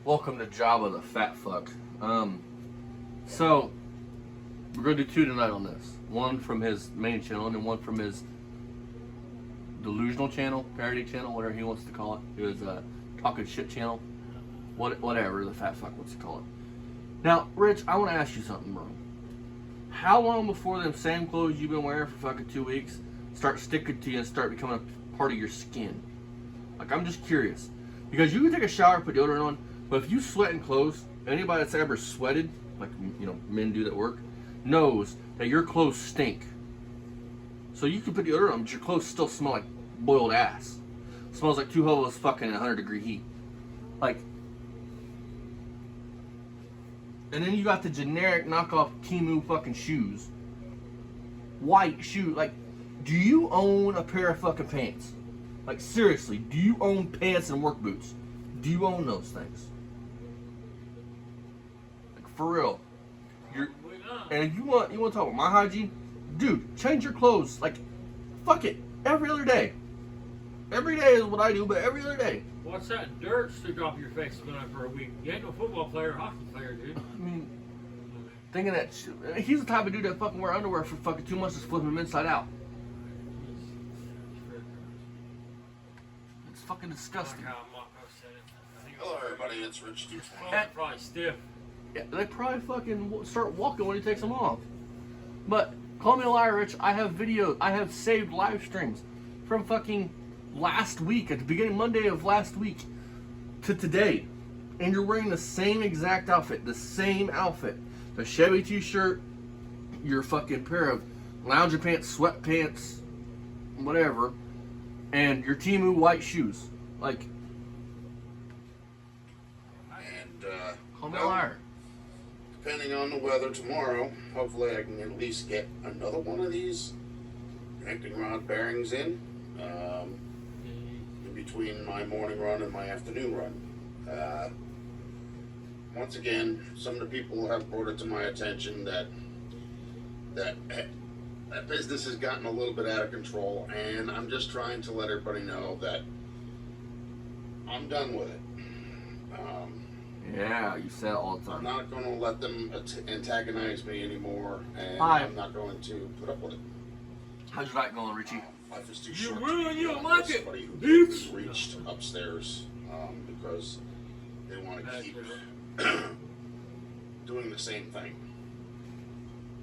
Welcome to Jabba the Fat Fuck. So we're gonna do two tonight on this. One from his main channel and then one from his delusional channel, parody channel, whatever he wants to call it. His talking shit channel, whatever the fat fuck wants to call it. Now, Rich, I want to ask you something, bro. How long before them same clothes you've been wearing for fucking 2 weeks start sticking to you and start becoming a part of your skin? Like, I'm just curious. Because you can take a shower, put deodorant on, but if you sweat in clothes, anybody that's ever sweated, like, you know, men do that work, knows that your clothes stink. So you can put deodorant on, but your clothes still smell like boiled ass. It smells like two hobos fucking in 100-degree heat. Like, and then you got the generic knockoff Timu fucking shoes. White shoe. Like, do you own a pair of fucking pants? Like, seriously, do you own pants and work boots? Do you own those things? Like, for real. And if you want to talk about my hygiene, dude, change your clothes. Like, fuck it. Every other day. Every day is what I do, but every other day. What's that dirt stick off your face been on for a week? You ain't no football player or hockey player, dude. I mean, thinking that shit. He's the type of dude that fucking wear underwear for fucking 2 months, just flipping them inside out. It's fucking disgusting. Hello, everybody. It's Rich. That's probably stiff. Yeah, they probably fucking start walking when he takes them off. But call me a liar, Rich. I have video. I have saved live streams from fucking last week, at the beginning Monday of last week to today, and you're wearing the same exact outfit, the same outfit, the Chevy t-shirt, your fucking pair of lounger pants, sweatpants, whatever, and your Timu white shoes. Like, And, call me a liar. depending on the weather tomorrow, hopefully I can at least get another one of these connecting rod bearings in between my morning run and my afternoon run. Once again, some of the people have brought it to my attention that business has gotten a little bit out of control, and I'm just trying to let everybody know that I'm done with it. Yeah, you say it all the I'm time. not going to let them antagonize me anymore, and Hi. I'm not going to put up with it. How's your night going, Richie? Life is too You short. will, to you be don't on like with it, somebody who bitch. has reached upstairs because they want to keep doing the same thing.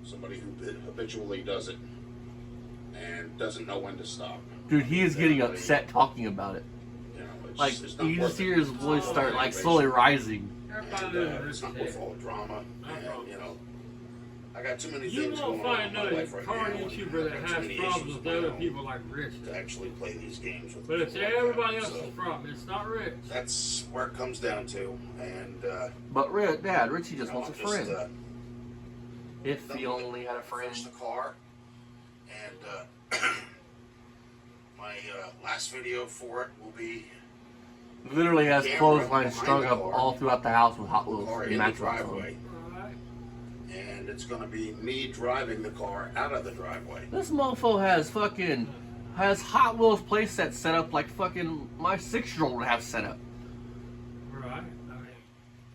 Somebody who habitually does it and doesn't know when to stop. Dude, he is getting upset talking about it. You know, Like, it's not you worth just it. hear his voice start, like, slowly rising. And, it's not worth all the drama. And, you know, I got too many You things won't going on find in my another life right car now. YouTuber and that I got too has many problems issues with of my other own people like Rich. to actually play these games with But it's people like that. everybody else's So problem. It's not Rich. that's where it comes down to. And But Dad, Richie just wants a friend. If done he with it. only had a friend. Finished the car, and my last video for it will be Literally has camera clothesline behind strung the up car. all throughout the house with Hot the Wheels car and in the matchbox on driveway, it. Alright. and it's going to be me driving the car out of the driveway. This mofo has Hot Wheels playsets set up like fucking my 6-year-old would have set up. Right.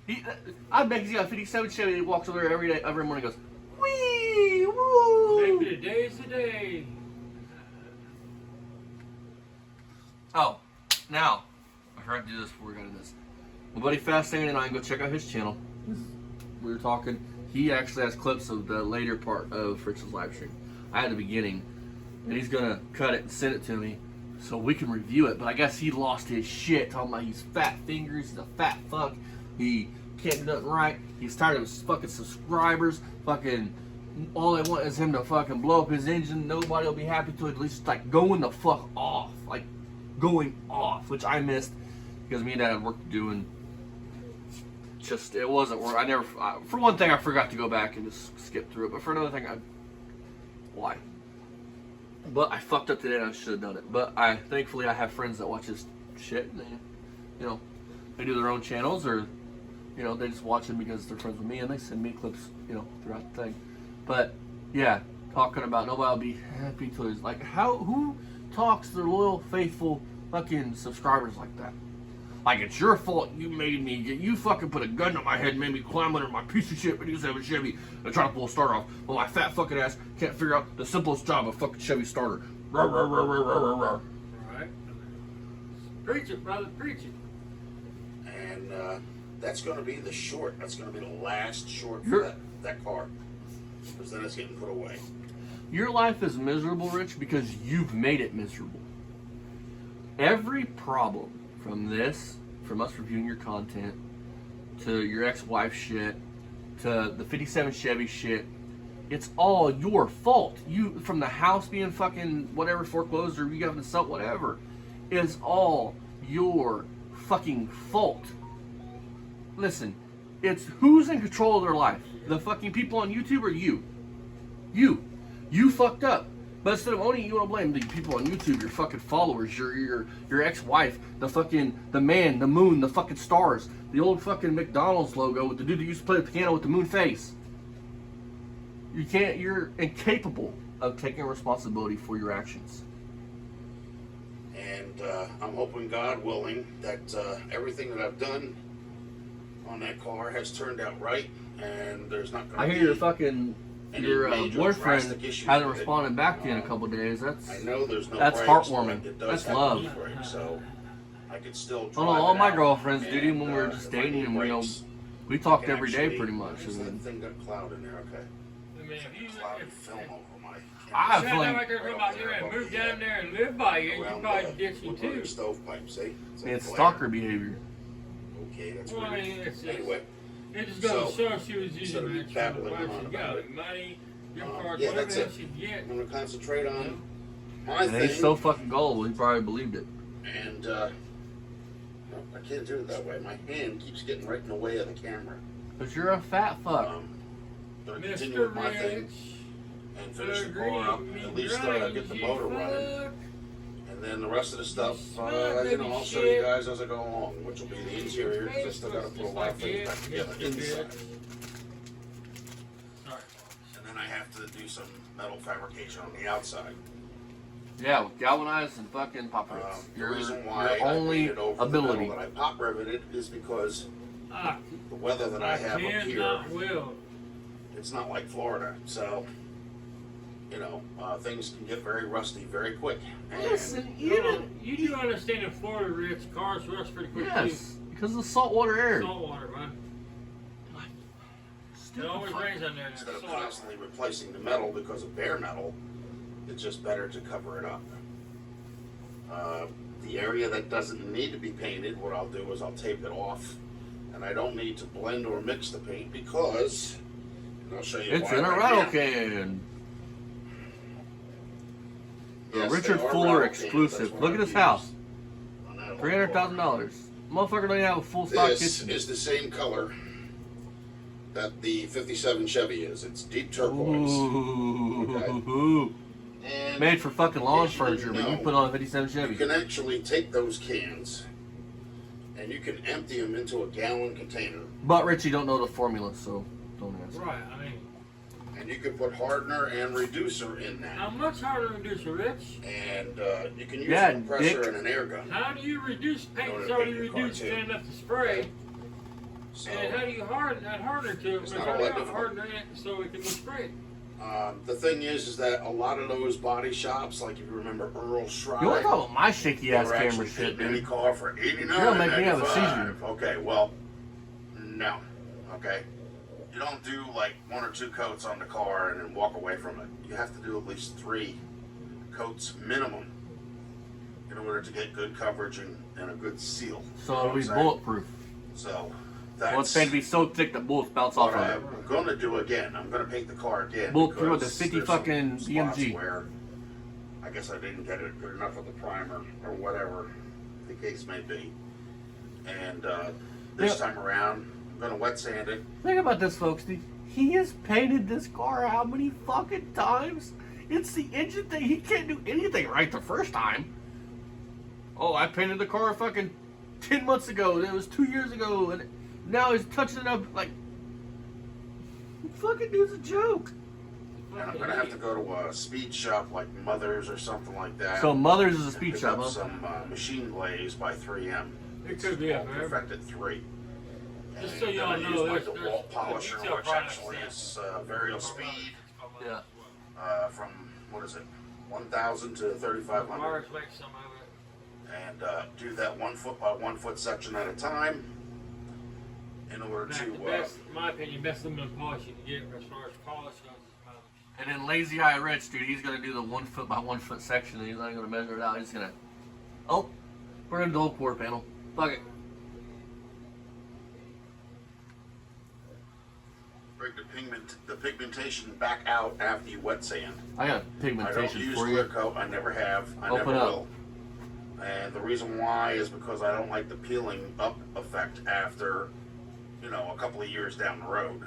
I mean, I bet he's got a 57 Chevy. He walks over there every morning and goes, wee, woo. maybe today's the day. Oh, now, I forgot to do this before we got into this. My buddy Fast Singing and I go check out his channel. We were talking. He actually has clips of the later part of Fritz's live stream. I had the beginning, and he's gonna cut it and send it to me so we can review it. But I guess he lost his shit talking about he's fat fingers, he's a fat fuck, he can't do nothing right, he's tired of his fucking subscribers, fucking all they want is him to fucking blow up his engine. Nobody will be happy till at least like going the fuck off, like going off, which I missed because me and Dad had work to do, and just it wasn't work. For one thing, I forgot to go back and just skip through it, but for another thing, why? But I fucked up today and I should have done it. But thankfully I have friends that watch this shit, and they do their own channels, or they just watch them because they're friends with me and they send me clips throughout the thing. But yeah, talking about nobody will be happy till he's like, who talks to their loyal, faithful fucking subscribers like that? Like it's your fault you made me get, you fucking put a gun to my head and made me climb under my piece of shit '57 Chevy and try to pull a starter off. Well, my fat fucking ass can't figure out the simplest job of a fucking Chevy starter. Rawr, rawr, rawr, rawr, rawr, rawr. Right. Preach it, brother, preach it. And that's going to be the short. That's going to be the last short for that car. Because then it's getting put away. Your life is miserable, Rich, because you've made it miserable. Every problem from this, from us reviewing your content, to your ex-wife shit, to the '57 Chevy shit, it's all your fault. You, from the house being fucking whatever foreclosed or you having to sell whatever, is all your fucking fault. Listen, it's who's in control of their life? The fucking people on YouTube or you? You fucked up. But instead of owning it, you want to blame the people on YouTube, your fucking followers, your ex-wife, the man, the moon, the fucking stars, the old fucking McDonald's logo with the dude that used to play the piano with the moon face. You're incapable of taking responsibility for your actions. And I'm hoping, God willing, that everything that I've done on that car has turned out right, and there's not going to be... I hear your boyfriend hasn't responded back to you in a couple of days. I know there's no that's brakes, heartwarming. but it does That's have love. those brakes, so I could still drive All it my out, girlfriends did, and, even when we were just if I dating, need and brakes, we talked I can every day actually- pretty much. There's And that thing got cloud in there, okay. I mean, if you Cloudy film over my I have said a feeling that right there talking about you and move down there and live by you, you around probably the ditch you wood-burning too. stovepipe, see? it's like glare. stalker behavior. Okay, that's Well, I weird. mean, it's Anyway, it just goes So, to show she was instead of using me that babbling shit. on She about got it, money, gift cards, yeah, whatever that's else it. she get. I'm going to concentrate on my And thing. he's so fucking gullible, he probably believed it. And, no, I can't do it that way. My hand keeps getting right in the way of the camera. But you're a fat fuck. Gonna continue Mr. with my thing Rich, and finish the car up. At least get the motor running. And then the rest of the stuff, I'll show you guys as I go along, which will be the interior, because I still got to put a lot of things back together inside. And then I have to do some metal fabrication on the outside. Yeah, with galvanized and fucking pop rivets. The Your reason why only I painted over ability. the metal that I pop riveted is because Ah, the weather that I have up here, cannot will. it's not like Florida, so things can get very rusty very quick. And Listen, You do understand in Florida, Rich, cars rust pretty quick yes, because of the saltwater air. too. Salt water, man. It always rains on there. instead of constantly replacing the metal because of bare metal, it's just better to cover it up. The area that doesn't need to be painted, what I'll do is I'll tape it off, and I don't need to blend or mix the paint because, and I'll show you It's why in a right rattle now. can. Yes, Richard they are Fuller rattle cans. exclusive. That's what Look at I've his used house. on that $300,000. Motherfucker don't even have a full stock This kitchen. is the same color that the '57 Chevy is. It's deep turquoise. Ooh. And Made for fucking lawn as you furniture, but you know, put on a '57 you Chevy. can actually take those cans and you can empty them into a gallon container. But Richie don't know the formula, so don't ask. Right, I mean, And you can put hardener and reducer in how that. much harder to reduce a Rich? And you can use Yeah, a compressor dick. and an air gun. How do you reduce paint In order that's to already paint your car, reduced too. and enough to spray? So And how do you harden that harder to it? It's But not how all do that you difficult. harden it so it can be sprayed? the thing is that a lot of those body shops, like if you remember Earl Schride, You want to talk about my shaky ass They were camera actually shit, getting any dude? car for $89.95. You're gonna make me have a seizure. Okay, well, no. Okay, you don't do like 1 or 2 coats on the car and then walk away from it. You have to do at least 3 coats minimum in order to get good coverage and a good seal. So You know it'll what be I'm saying? bulletproof. So I that's want the paint to be so thick that bullets bounce off what of it. I'm going to do again. I'm going to paint the car again. Bulletproof with the because 50 there's some fucking spots BMG. Where I guess I didn't get it good enough of the primer or whatever the case may be. And this time around, I'm going to wet sand it. Think about this, folks. He has painted this car how many fucking times? It's the engine thing. He can't do anything right the first time. Oh, I painted the car fucking 10 months ago. It was 2 years ago, and now he's touching it up like. Fucking dude's a joke. And I'm going to have to go to a speed shop like Mother's or something like that. So Mother's is a and speed pick shop, up huh? some machine glaze by 3M. It could be a called verb. Perfected 3. Just so And y'all then I know, use my there's DeWalt polisher, detail which products actually that- is variable speed Yeah. from, what is it, 1,000 to 3,500. Mars makes some of it. And do that 1 foot by 1 foot section at a time in order In fact, the to best, in my opinion, best aluminum polish you can get as far as polish goes is polish. And then Lazy Eye Rich, dude, he's gonna do the 1 foot by 1 foot section, and he's not gonna measure it out. He's gonna, oh, we're gonna do the whole quarter panel. Fuck it. bring the pigmentation back out after you wet sand. I got I don't pigmentation use for clear you. coat. I never have. I Open never up. will. And the reason why is because I don't like the peeling up effect after, you know, a couple of years down the road.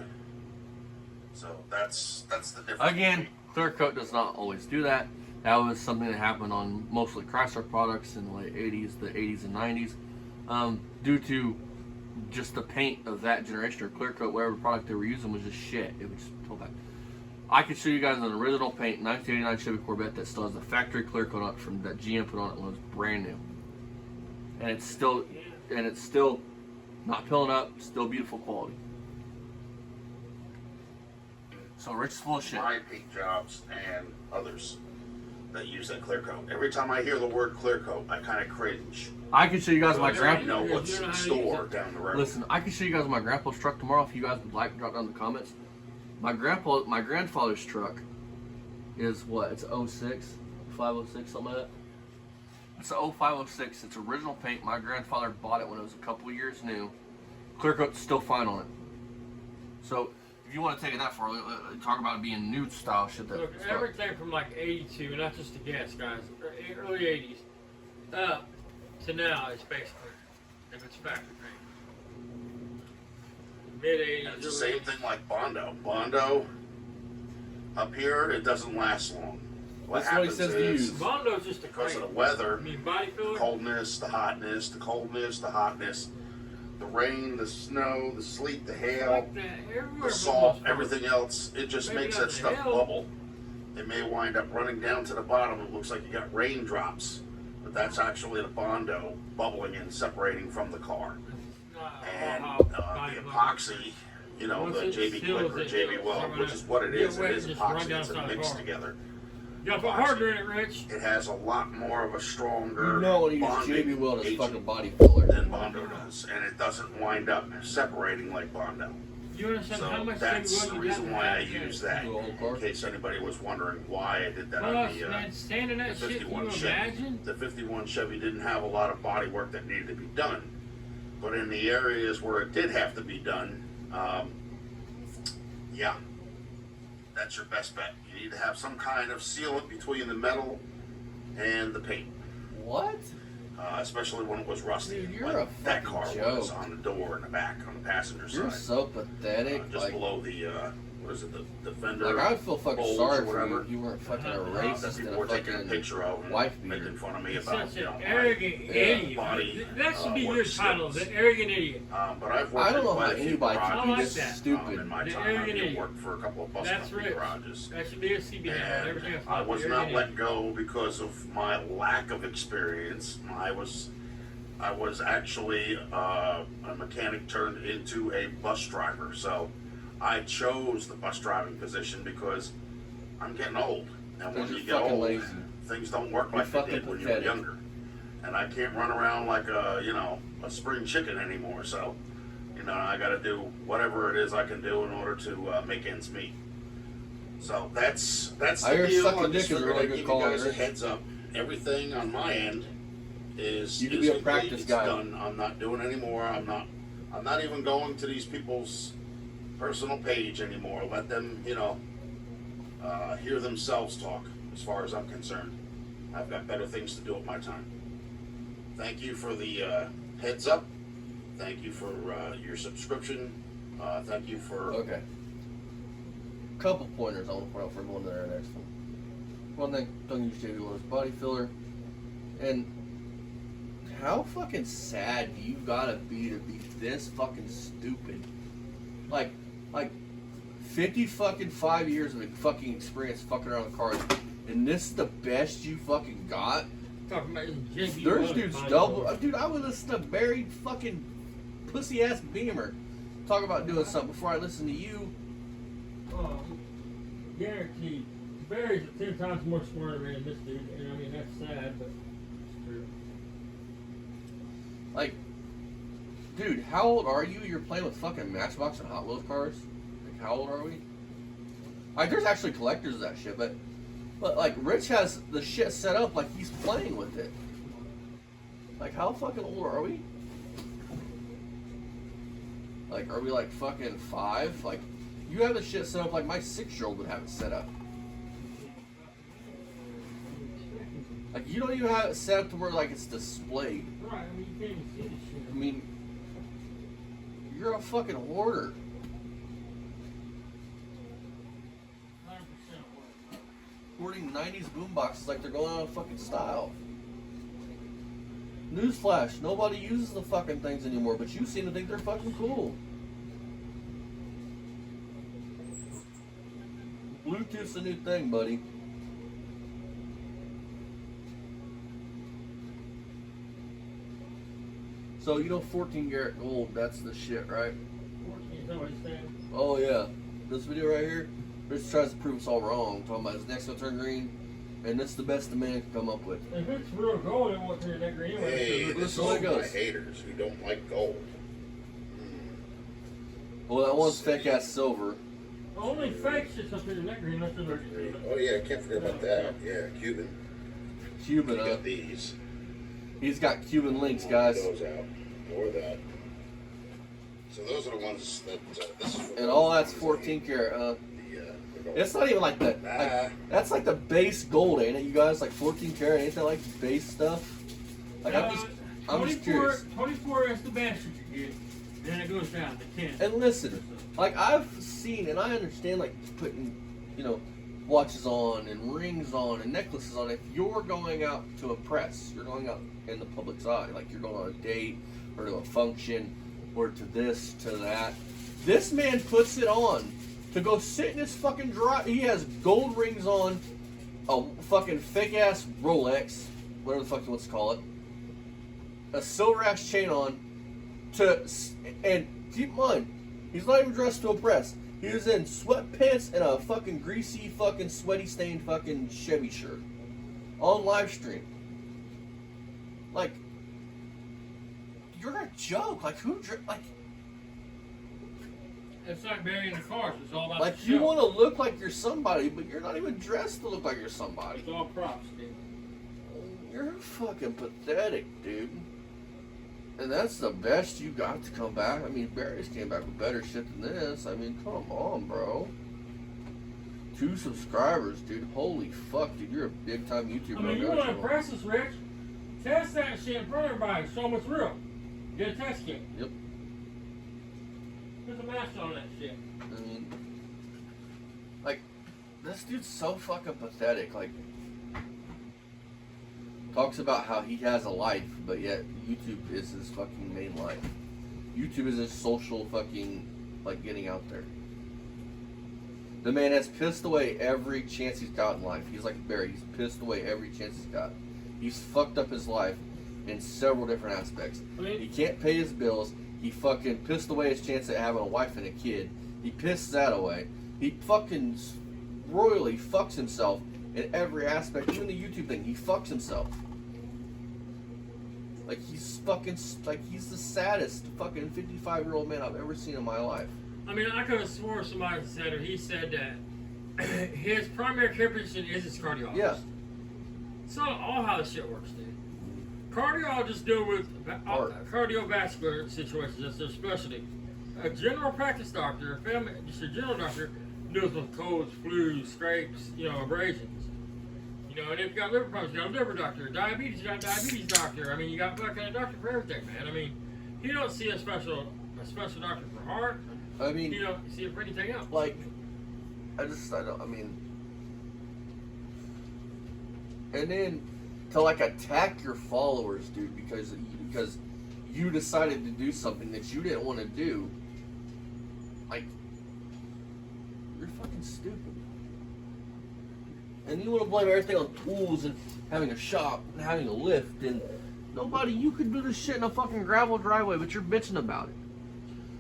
So that's the difference. Again, clear coat does not always do that. That was something that happened on mostly Chrysler products in the late 80s, the 80s and 90s, due to just the paint of that generation or clear coat, whatever product they were using was just shit. It was just total bad. I can show you guys an original paint 1989 Chevy Corvette that still has the factory clear coat on it from that GM put on it when it was brand new, and it's still not peeling up, still beautiful quality. So Rich is full of shit. My paint jobs and others that use that clear coat. Every time I hear the word clear coat, I kind of cringe. I can show you guys my I grandpa. know what's in store down the road. Listen, I can show you guys my grandpa's truck tomorrow if you guys would like. Drop down in the comments. My grandfather's truck is what? It's 06, 506, something like that. It's a 0506. It's original paint. My grandfather bought it when it was a couple of years new. Clear coat's still fine on it. So if you want to take it that far, talk about it being nude style shit. That Look, everything from like 82, not just a guess, guys, early 80s, up to now is basically, if it's factory paint. Mid 80s. And it's the same thing like Bondo. Bondo, up here, it doesn't last long. What That's what he happens says to is, use. Bondo's just a because of clean. the weather, I mean, body the filler. coldness, the hotness, the coldness, the hotness, the rain, the snow, the sleet, the hail, Like that everywhere the for the salt, most part. everything else, it just Maybe makes not that the stuff hail. bubble. It may wind up running down to the bottom. It looks like you got raindrops, but that's actually the Bondo bubbling and separating from the car. And the epoxy, you know, Once the it JB seals Quick or it, JB Weld, it's which is what it get is. wet It is and just run epoxy. down It's the side of the mixed car. together. You gotta put harder in it, Rich. It has a lot more of a stronger You know when you use bonding JB Weld as agent fucking body filler. than Bondo does, and it doesn't wind up separating like Bondo. You understand how So much that's JB the Weld you reason got why I to have? use that. The old car? In case anybody was wondering why I did that Plus, on the man, standing that the shit, can you 51 Chevy. imagine? The 51 Chevy didn't have a lot of body work that needed to be done, but in the areas where it did have to be done, yeah, that's your best bet. You need to have some kind of sealant between the metal and the paint, What? especially when it was rusty. Dude, you're like a that fucking car was joke. on the door in the back on the passenger You're side, so pathetic. just Like, below the what is it, the fender. I would feel fucking bulge sorry or for you whatever. if you weren't fucking a That racist people and were a taking a fucking picture of and wife beater. making fun of me He's about, such you know, an my arrogant idiot. body, That should be your work title, skills. the arrogant idiot. But I've worked I don't in know how quite a few anybody can I be like garages, this that. stupid. in my The time. arrogant I've idiot. worked for a couple of bus That's company rich. garages. That should be a CBN. Everything And else. I was the not arrogant let idiot. go because of my lack of experience. I was actually a mechanic turned into a bus driver. So I chose the bus driving position because I'm getting old. And when Because you you're get fucking old, lazy. things don't work You're like they fucking did when you pathetic. were younger. And I can't run around like a spring chicken anymore. So, I got to do whatever it is I can do in order to make ends meet. So that's the I hear deal. sucking I dick just is a figured really I'd good give call, you guys a Rich. heads up. Everything on my end is You can be a complete. practice It's guy. done. I'm not doing anymore. I'm not even going to these people's personal page anymore. Let them, hear themselves talk. As far as I'm concerned, I've got better things to do with my time. Thank you for the heads up. Thank you for your subscription. Thank you for Okay. Couple pointers I want to point out for everyone that are next one. One thing, don't use JB Weld as body filler. And how fucking sad do you gotta be this fucking stupid? Like 50 fucking 5 years of fucking experience fucking around with cars, and this is the best you fucking got talking about JB. There's dudes double. Dude, I would listen to Barry fucking pussy ass Beamer talk about doing something before I listen to you. Oh, guaranteed. Barry's 10 times more smarter than this dude, and I mean that's sad, but it's true. Like, dude, how old are you? You're playing with fucking Matchbox and Hot Wheels cars? Like, how old are we? Like, there's actually collectors of that shit, but like, Rich has the shit set up like he's playing with it. Like, how fucking old are we? Like, are we like fucking 5? Like, you have the shit set up like my 6-year-old would have it set up. Like, you don't even have it set up to where like it's displayed. Right, I mean you can't even see this shit. I mean, you're a fucking hoarder. 100% Hoarding 90s boomboxes like they're going out of fucking style. Newsflash, nobody uses the fucking things anymore, but you seem to think they're fucking cool. Bluetooth's the new thing, buddy. So, you know 14 karat gold, that's the shit, right? 14 is that what he's saying? Oh yeah. This video right here, Rich tries to prove us all wrong, talking about his neck's gonna turn green, and it's the best the man can come up with. If it's real gold, it won't turn that green anyway. Hey, This this is is how it my goes. haters who don't like gold. Well, that one's fake ass silver. Only fake shit's up in that green. That's the Oh yeah, I can't forget about that. Yeah, Cuban. Cuban, We got these. He's got Cuban links, guys. Those out. Or that. So those are the ones that this is for. And all that's 14 karat, huh? The gold. It's not even like that. Nah. Like, that's like the base gold, ain't it, you guys? Like 14 karat, ain't that like base stuff? Like, I'm just curious. 24 is the best you can get. Then it goes down to 10. And listen, like I've seen and I understand like putting, you know, watches on and rings on and necklaces on. If you're going out to impress, you're going out in the public's eye, like you're going on a date or to a function or to this, to that. This man puts it on to go sit in his fucking drive. He has gold rings on, a fucking fake ass Rolex, whatever the fuck he wants to call it, a silver ass chain on, and keep in mind, he's not even dressed to impress. He was in sweatpants and a fucking greasy, fucking sweaty, stained fucking Chevy shirt on live stream. Like, you're a joke. Like, like, It's like burying the cars. It's all about like the you show. want to look like you're somebody, but you're not even dressed to look like you're somebody. It's all props, dude. You're fucking pathetic, dude. And that's the best you got to come back. I mean, Barry's came back with better shit than this. I mean, come on, bro. 2 subscribers, dude. Holy fuck, dude. You're a big time YouTuber. I mean, you want to impress us, Rich? Test that shit in front of everybody. Show them it's real. Get a test kit. Yep. Put the mask on that shit. I mean, like, this dude's so fucking pathetic. Like, talks about how he has a life, but yet YouTube is his fucking main life. YouTube is his social fucking, like, getting out there. The man has pissed away every chance he's got in life. He's like Barry. He's pissed away every chance he's got. He's fucked up his life in several different aspects. He can't pay his bills. He fucking pissed away his chance at having a wife and a kid. He pissed that away. He fucking royally fucks himself in every aspect. Even the YouTube thing, he fucks himself. Like, he's fucking, like, he's the saddest fucking 55-year-old man I've ever seen in my life. I mean, I could have sworn somebody said, or he said that his primary care physician is his cardiologist. Yeah. It's not all how this shit works, dude. Cardiologists deal with cardiovascular situations. That's their specialty. A general practice doctor, just a general doctor, deals with colds, flus, scrapes, abrasions. And if you got liver problems, you got a liver doctor. Diabetes, you got a diabetes doctor. I mean, you got fucking a doctor for everything, man. I mean, you don't see a special doctor for heart. I mean, You don't see it for anything else. like, and then to like attack your followers, dude, because you decided to do something that you didn't want to do. Like, you're fucking stupid. And you want to blame everything on tools and having a shop and having a lift. And nobody, you could do this shit in a fucking gravel driveway, but you're bitching about it.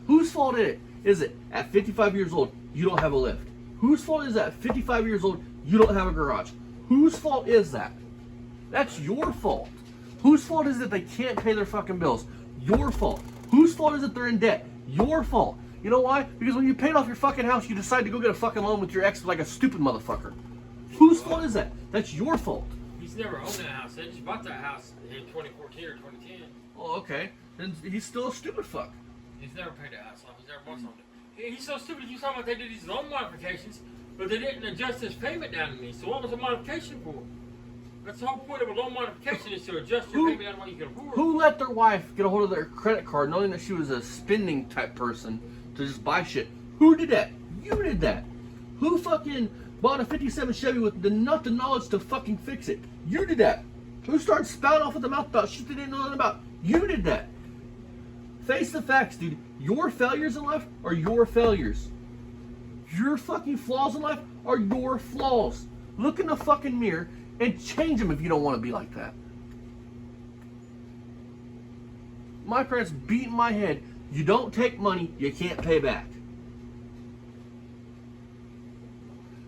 Whose fault is it at 55 years old, you don't have a lift? Whose fault is it at 55 years old, you don't have a garage? Whose fault is that? That's your fault. Whose fault is it they can't pay their fucking bills? Your fault. Whose fault is it they're in debt? Your fault. You know why? Because when you paid off your fucking house, you decided to go get a fucking loan with your ex like a stupid motherfucker. Whose fault is that? That's your fault. He's never owned that house. They just bought that house in 2014 or 2010. Oh, okay. Then he's still a stupid fuck. He's never paid that house off. He's never bought something. He's so stupid. You talking about they did these loan modifications, but they didn't adjust his payment down to me. So what was the modification for? That's the whole point of a loan modification is to adjust your payment down to what you can afford. Who let their wife get a hold of their credit card knowing that she was a spending type person to just buy shit? Who did that? You did that. Who fucking bought a 57 Chevy with not the knowledge to fucking fix it? You did that. Who started spouting off with the mouth about shit they didn't know nothing about? You did that. Face the facts, dude. Your failures in life are your failures. Your fucking flaws in life are your flaws. Look in the fucking mirror and change them if you don't want to be like that. My parents beat my head. You don't take money you can't pay back.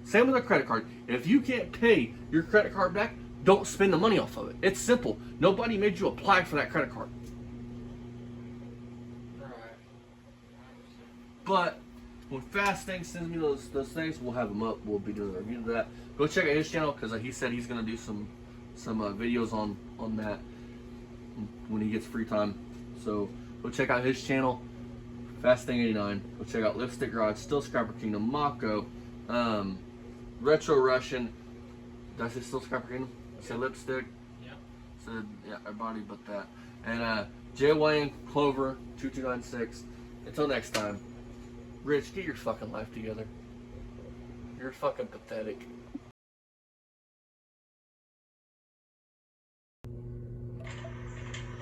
Same with a credit card. If you can't pay your credit card back, don't spend the money off of it. It's simple. Nobody made you apply for that credit card. But when Fast Things sends me those things, we'll have them up. We'll be doing a review of that. Go check out his channel because he said he's gonna do some videos on that when he gets free time. So go check out his channel, Fast Thing 89. Go check out Lipstick Garage, Still Scrapper Kingdom, Mako, Retro Russian. Did I say Still Scrapper Kingdom? I said Lipstick. Yeah. Said yeah, everybody but that. And J Wayne Clover 2296. Until next time. Rich, get your fucking life together. You're fucking pathetic.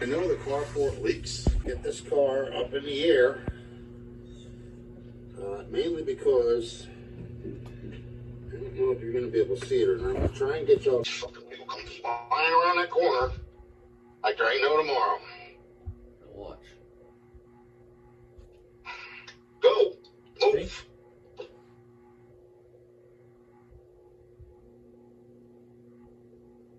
I know the carport leaks. Get this car up in the air. Mainly because I don't know if you're going to be able to see it or not. I'm going to try and get y'all fucking people come flying around that corner like there ain't no tomorrow. Watch. Go! Move!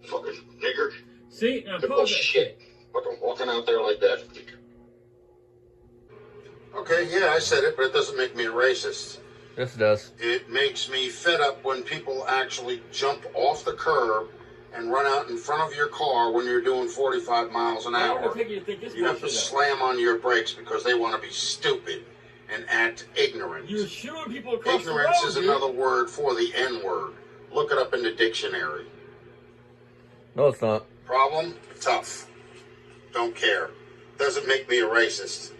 Fucking nigger. See, now Good pause it. shit. Fucking walking out there like that. Okay, yeah, I said it, but it doesn't make me a racist. Yes, it does. It makes me fed up when people actually jump off the curb and run out in front of your car when you're doing 45 miles an hour. You have to slam on your brakes because they want to be stupid and act ignorant. You're shooing people across the road. Ignorance is another word for the N-word. Look it up in the dictionary. No, it's not. Problem? Tough. Don't care. Doesn't make me a racist.